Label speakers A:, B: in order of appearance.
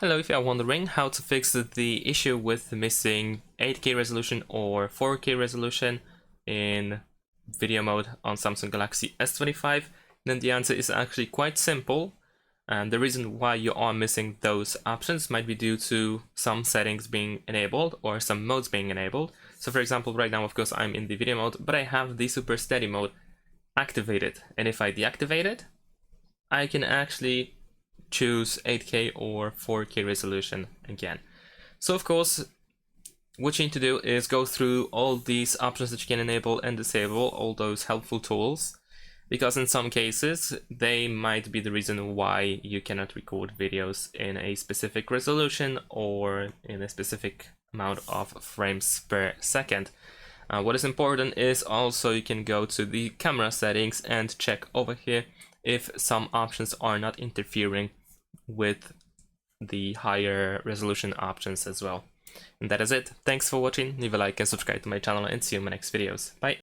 A: Hello, if you are wondering how to fix the issue with missing 8K resolution or 4K resolution in video mode on Samsung Galaxy S25, then the answer is actually quite simple. And the reason why you are missing those options might be due to some settings being enabled or some modes being enabled. So for example, right now, of course, I'm in the video mode, but I have the super steady mode activated. And if I deactivate it, I can actually choose 8K or 4K resolution again. So of course, what you need to do is go through all these options that you can enable and disable, all those helpful tools, because in some cases they might be the reason why you cannot record videos in a specific resolution or in a specific amount of frames per second. What is important is also you can go to the camera settings and check over here if some options are not interfering with the higher resolution options as well. And that is it. Thanks for watching. Leave a like and subscribe to my channel and see you in my next videos. Bye!